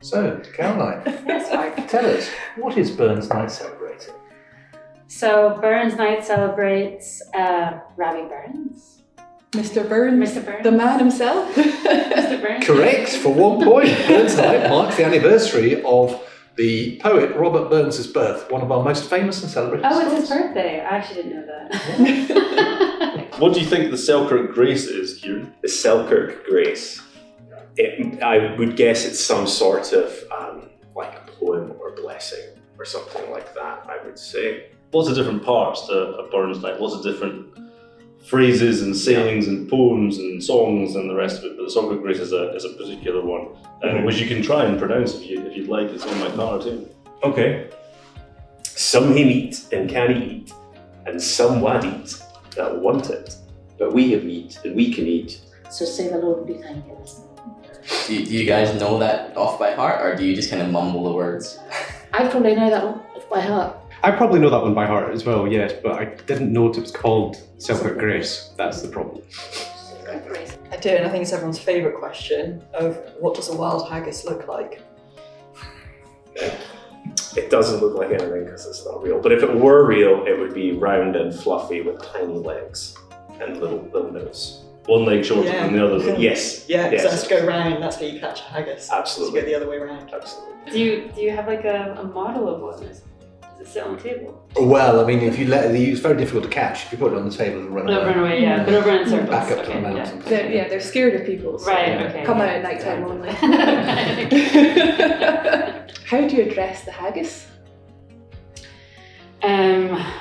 So, Caroline, Yes, Mark. tell us, what is Burns Night celebrating? So Burns Night celebrates Robbie Burns. Mr. Burns, Mr. Burns. the man himself. Mr. Burns. Correct, for 1 point. Burns Night marks the anniversary of the poet Robert Burns' birth, one of our most famous and celebrated Oh, it's his stars. birthday. I actually didn't know that. What do you think the Selkirk Grace is, Kieran? The Selkirk Grace. I would guess it's some sort of like a poem or blessing or something like that, I would say. Lots of different parts to a Burns Night, lots of different phrases and sayings and poems and songs and the rest of it, but the Selkirk Grace is a particular one, which you can try and pronounce if you'd like. It's on my card too. Okay. Some he meet and can eat, and some wad eat that want it. But we have meat and we can eat. So say the Lord be thank you. Do you guys know that off by heart, or do you just kind of mumble the words? I probably know that off by heart. I probably know that one by heart as well, yes, but I didn't know it was called Selkirk Grace. That's the problem. I do, and I think it's everyone's favourite question of what does a wild haggis look like? It doesn't look like anything because it's not real. But if it were real, it would be round and fluffy with tiny legs and little nose. One leg shorter than the other. Yes. Yeah, because Yes. it has to go round, that's how you catch a haggis. Absolutely. So you go the other way around. Absolutely. Do you have like a model of one? Does it sit on the table? Well, I mean, if you let it, it's very difficult to catch. If you put it on the table, it'll run away. No, run away, yeah. But over in circles. Back up to Okay, the yeah. mountain. They're scared of people, so Right, okay. come yeah. out at night time only. Okay. How do you address the haggis?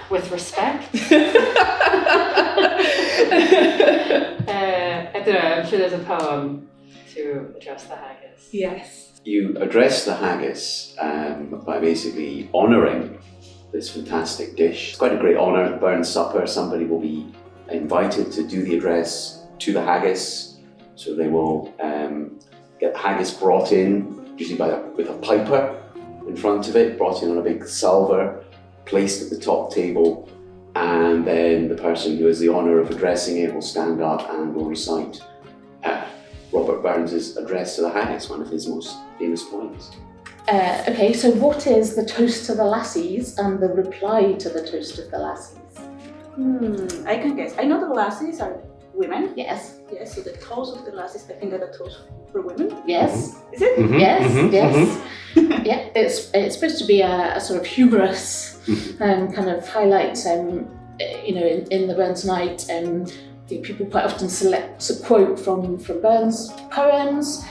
With respect. I don't know, I'm sure there's a poem to address the haggis. Yes. You address the haggis by basically honouring this fantastic dish. It's quite a great honour at the Burns Supper. Somebody will be invited to do the address to the haggis. So they will get the haggis brought in, usually with a piper in front of it, brought in on a big salver, placed at the top table, and then the person who has the honour of addressing it will stand up and will recite Robert Burns' address to the haggis, one of his most famous poems. Okay, so what is the toast to the lassies and the reply to the toast of the lassies? I can guess. I know the lassies are women. Yes. Yes, so the toast of the lassies, I think that the toast for women. Yes. Is it? Mhm, Yes. mhm, Yes. Yeah, it's supposed to be a sort of humorous kind of highlight. In the Burns Night, people quite often select a quote from Burns poems,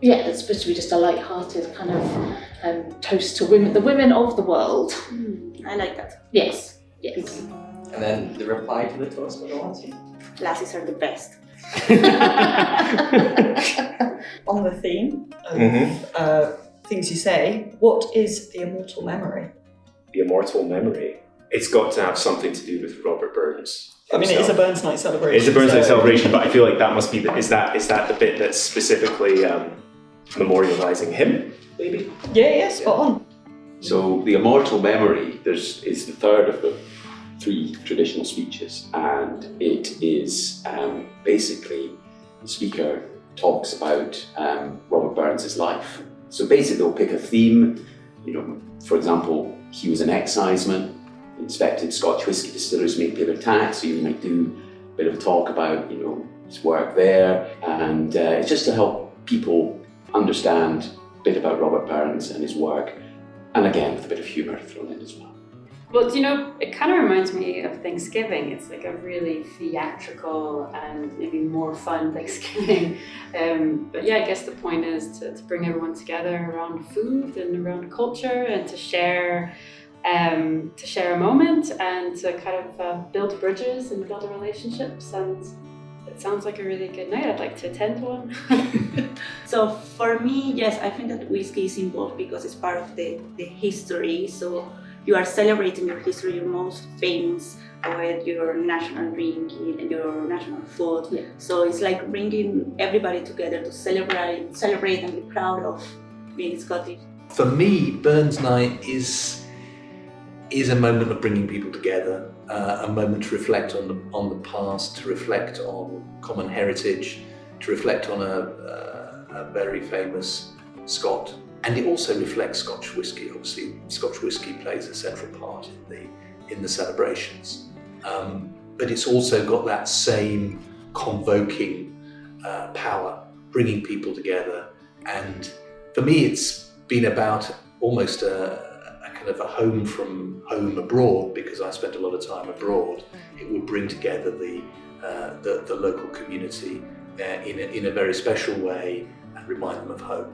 it's supposed to be just a light-hearted kind of toast to women, the women of the world. I like that. Yes. Yes. And then the reply to the toast of the lassie. Lassies are the best. On the theme of things you say, what is the immortal memory? The immortal memory. It's got to have something to do with Robert Burns. I mean, it is a Burns Night celebration. It's a Burns Night so- celebration, but I feel like that must be is that the bit that's specifically memorializing him, maybe? Yeah, spot on. So the immortal memory is the third of the 3 traditional speeches, and it is basically the speaker talks about Robert Burns' life. So basically they'll pick a theme, for example, he was an exciseman, inspected Scotch whisky distillers make paper tax, so you might do a bit of a talk about his work there, and it's just to help people understand a bit about Robert Burns and his work, and again with a bit of humour thrown in as well. Well, it kind of reminds me of Thanksgiving. It's like a really theatrical and maybe more fun Thanksgiving. But yeah, I guess the point is to bring everyone together around food and around culture and to share a moment and to kind of build bridges and build relationships. And it sounds like a really good night. I'd like to attend one. So for me, yes, I think that whiskey is involved because it's part of the history. So you are celebrating your history, your most famous poet, your national drink, and your national food. Yeah. So it's like bringing everybody together to celebrate and be proud of being Scottish. For me, Burns Night is a moment of bringing people together, a moment to reflect on the past, to reflect on common heritage, to reflect on a very famous Scot, and it also reflects Scotch whisky. Obviously, Scotch whisky plays a central part in the celebrations, but it's also got that same convoking power, bringing people together. And for me, it's been about almost a kind of a home from home abroad, because I spent a lot of time abroad. It would bring together the local community in a very special way and remind them of home.